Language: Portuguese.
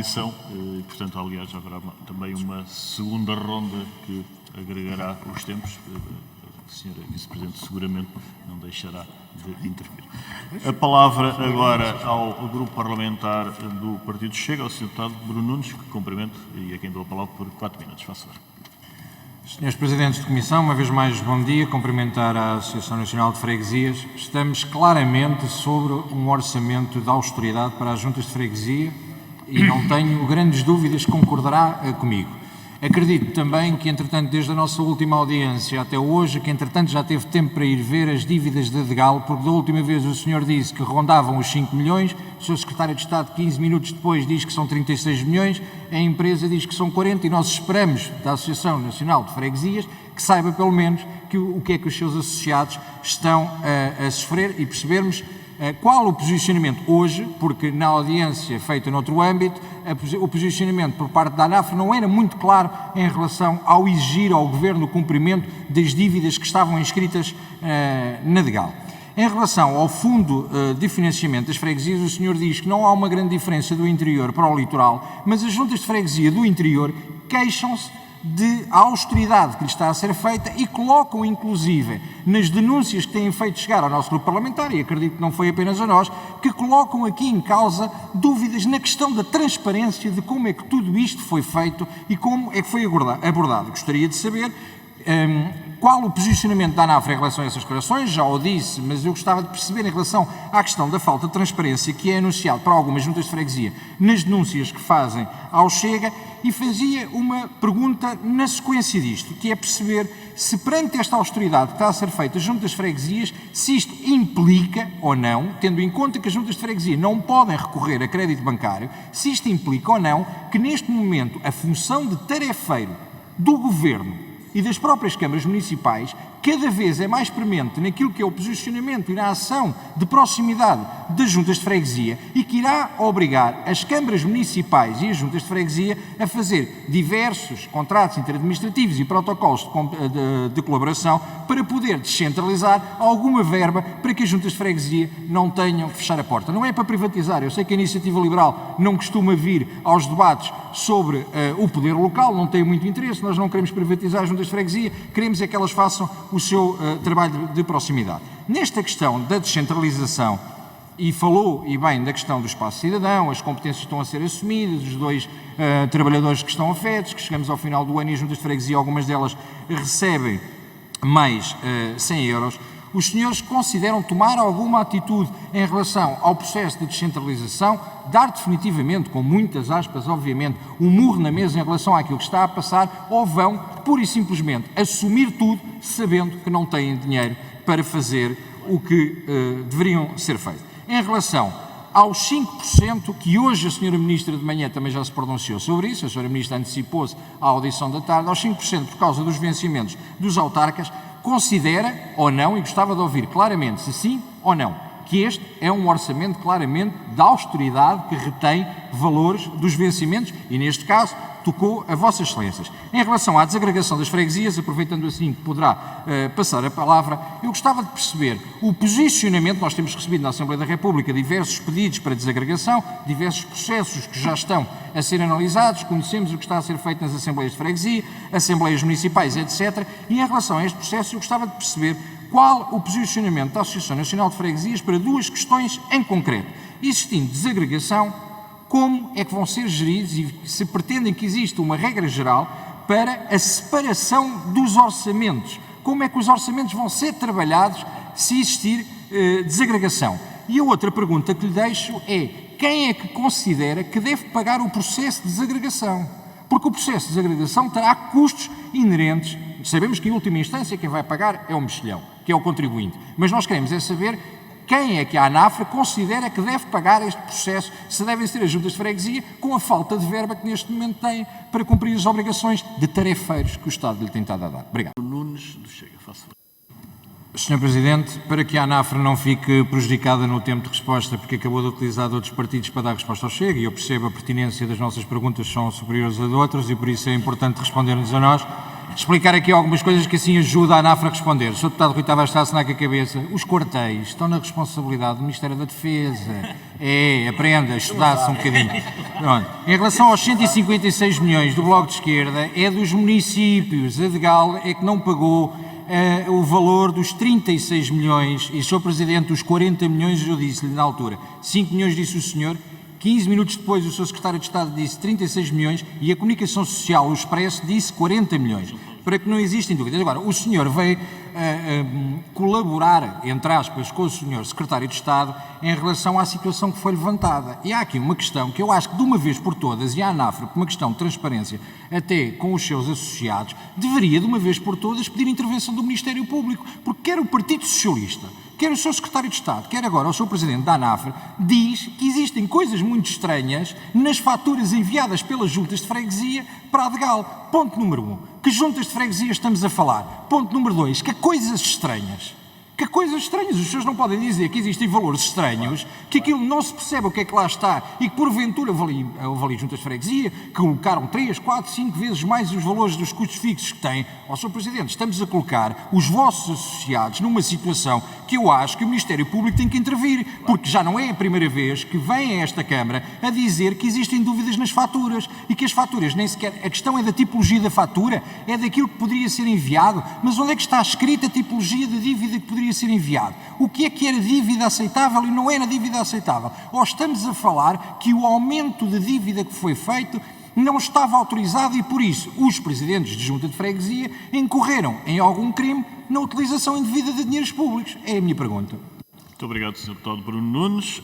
e, portanto, aliás, haverá também uma segunda ronda que agregará os tempos. A senhora Vice-Presidente seguramente não deixará de intervir. A palavra agora ao Grupo Parlamentar do Partido Chega, ao Sr. Deputado Bruno Nunes, que cumprimento e a quem dou a palavra por 4 minutos. Faça favor. Senhores Presidentes de Comissão, uma vez mais bom dia, cumprimentar a Associação Nacional de Freguesias. Estamos claramente sobre um orçamento de austeridade para as juntas de freguesia e não tenho grandes dúvidas que concordará comigo. Acredito também que, entretanto, desde a nossa última audiência até hoje, que, entretanto, já teve tempo para ir ver as dívidas da Degal, porque da última vez o senhor disse que rondavam os 5 milhões, o Sr. Secretário de Estado, 15 minutos depois, diz que são 36 milhões, a empresa diz que são 40 e nós esperamos da Associação Nacional de Freguesias que saiba, pelo menos, o que é que os seus associados estão a sofrer e percebermos qual o posicionamento hoje, porque na audiência feita noutro âmbito, o posicionamento por parte da ANAF não era muito claro em relação ao exigir ao Governo o cumprimento das dívidas que estavam inscritas na Degal. Em relação ao fundo de financiamento das freguesias, o senhor diz que não há uma grande diferença do interior para o litoral, mas as juntas de freguesia do interior queixam-se da austeridade que lhe está a ser feita e colocam, inclusive, nas denúncias que têm feito chegar ao nosso grupo parlamentar, e acredito que não foi apenas a nós, que colocam aqui em causa dúvidas na questão da transparência de como é que tudo isto foi feito e como é que foi abordado. Gostaria de saber qual o posicionamento da ANAF em relação a essas declarações, já o disse, mas eu gostava de perceber em relação à questão da falta de transparência que é anunciado para algumas juntas de freguesia nas denúncias que fazem ao Chega, e fazia uma pergunta na sequência disto, que é perceber se perante esta austeridade que está a ser feita às juntas de freguesias, se isto implica ou não, tendo em conta que as juntas de freguesia não podem recorrer a crédito bancário, se isto implica ou não que neste momento a função de tarefeiro do Governo e das próprias câmaras municipais cada vez é mais premente naquilo que é o posicionamento e na ação de proximidade das juntas de freguesia e que irá obrigar as câmaras municipais e as juntas de freguesia a fazer diversos contratos interadministrativos e protocolos de colaboração para poder descentralizar alguma verba para que as juntas de freguesia não tenham que fechar a porta. Não é para privatizar, eu sei que a Iniciativa Liberal não costuma vir aos debates sobre o poder local, não tem muito interesse, nós não queremos privatizar as juntas de freguesia, queremos é que elas façam o seu trabalho de proximidade. Nesta questão da descentralização, e falou, e bem, da questão do espaço cidadão, as competências estão a ser assumidas, os 2 trabalhadores que estão afetos, que chegamos ao final do ano e as juntas de freguesia, algumas delas recebem mais 100 euros, os senhores consideram tomar alguma atitude em relação ao processo de descentralização, dar definitivamente, com muitas aspas, obviamente, um murro na mesa em relação àquilo que está a passar, ou vão, pura e simplesmente, assumir tudo, sabendo que não têm dinheiro para fazer o que deveriam ser feito. Em relação aos 5%, que hoje a Sra. Ministra de manhã também já se pronunciou sobre isso, a Sra. Ministra antecipou-se à audição da tarde, aos 5% por causa dos vencimentos dos autarcas, considera ou não, e gostava de ouvir claramente se sim ou não, que este é um orçamento claramente de austeridade que retém valores dos vencimentos e, neste caso, tocou a Vossas Excelências. Em relação à desagregação das freguesias, aproveitando assim que poderá passar a palavra, eu gostava de perceber o posicionamento. Nós temos recebido na Assembleia da República diversos pedidos para desagregação, diversos processos que já estão a ser analisados, conhecemos o que está a ser feito nas Assembleias de Freguesia, Assembleias Municipais, etc. E em relação a este processo, eu gostava de perceber qual o posicionamento da Associação Nacional de Freguesias para 2 questões em concreto. Existindo desagregação, como é que vão ser geridos e se pretendem que exista uma regra geral para a separação dos orçamentos? Como é que os orçamentos vão ser trabalhados se existir desagregação? E a outra pergunta que lhe deixo é: quem é que considera que deve pagar o processo de desagregação? Porque o processo de desagregação terá custos inerentes. Sabemos que, em última instância, quem vai pagar é o mexilhão, que é o contribuinte. Mas nós queremos é saber quem é que a ANAF considera que deve pagar este processo, se devem ser as juntas de freguesia, com a falta de verba que neste momento têm para cumprir as obrigações de tarefeiros que o Estado lhe tem estado a dar. Obrigado. Nunes do Chega, faça favor. Sr. Presidente, para que a ANAF não fique prejudicada no tempo de resposta, porque acabou de utilizar de outros partidos para dar resposta ao Chega, e eu percebo a pertinência das nossas perguntas são superiores a de outros, e por isso é importante responder-nos a nós, explicar aqui algumas coisas que assim ajuda a ANAF a responder. O Sr. Deputado Rui Tavares está a assinar com a cabeça. Os quartéis estão na responsabilidade do Ministério da Defesa. Aprenda, estudasse um bocadinho. Pronto. Em relação aos 156 milhões do Bloco de Esquerda, é dos municípios. A Degal é que não pagou o valor dos 36 milhões e, Sr. Presidente, os 40 milhões, eu disse-lhe na altura, 5 milhões disse o senhor, 15 minutos depois o Sr. Secretário de Estado disse 36 milhões e a Comunicação Social, o Expresso, disse 40 milhões, para que não existem dúvidas. Agora, o senhor veio colaborar, entre aspas, com o Sr. Secretário de Estado em relação à situação que foi levantada. E há aqui uma questão que eu acho que de uma vez por todas, e a ANAF, por uma questão de transparência, até com os seus associados, deveria de uma vez por todas pedir intervenção do Ministério Público, porque quer o Partido Socialista, quer o Sr. Secretário de Estado, quer agora o Sr. Presidente da ANAF, diz que existem coisas muito estranhas nas faturas enviadas pelas juntas de freguesia para a Degal. Ponto número 1. Que juntas de freguesia estamos a falar? Ponto número 2. Que coisas estranhas. Que coisas estranhas. Os senhores não podem dizer que existem valores estranhos, que aquilo não se percebe o que é que lá está e que porventura houve ali juntas de freguesia que colocaram 3, 4, 5 vezes mais os valores dos custos fixos que têm. Ó, Sr. Presidente, estamos a colocar os vossos associados numa situação que eu acho que o Ministério Público tem que intervir, porque já não é a primeira vez que vem a esta Câmara a dizer que existem dúvidas nas faturas e que as faturas nem sequer... A questão é da tipologia da fatura, é daquilo que poderia ser enviado, mas onde é que está escrita a tipologia de dívida que poderia ser enviado? O que é que era dívida aceitável e não era dívida aceitável? Ou estamos a falar que o aumento de dívida que foi feito não estava autorizado e, por isso, os presidentes de junta de freguesia incorreram em algum crime na utilização indevida de dinheiros públicos? É a minha pergunta. Muito obrigado, Sr. Deputado Bruno Nunes.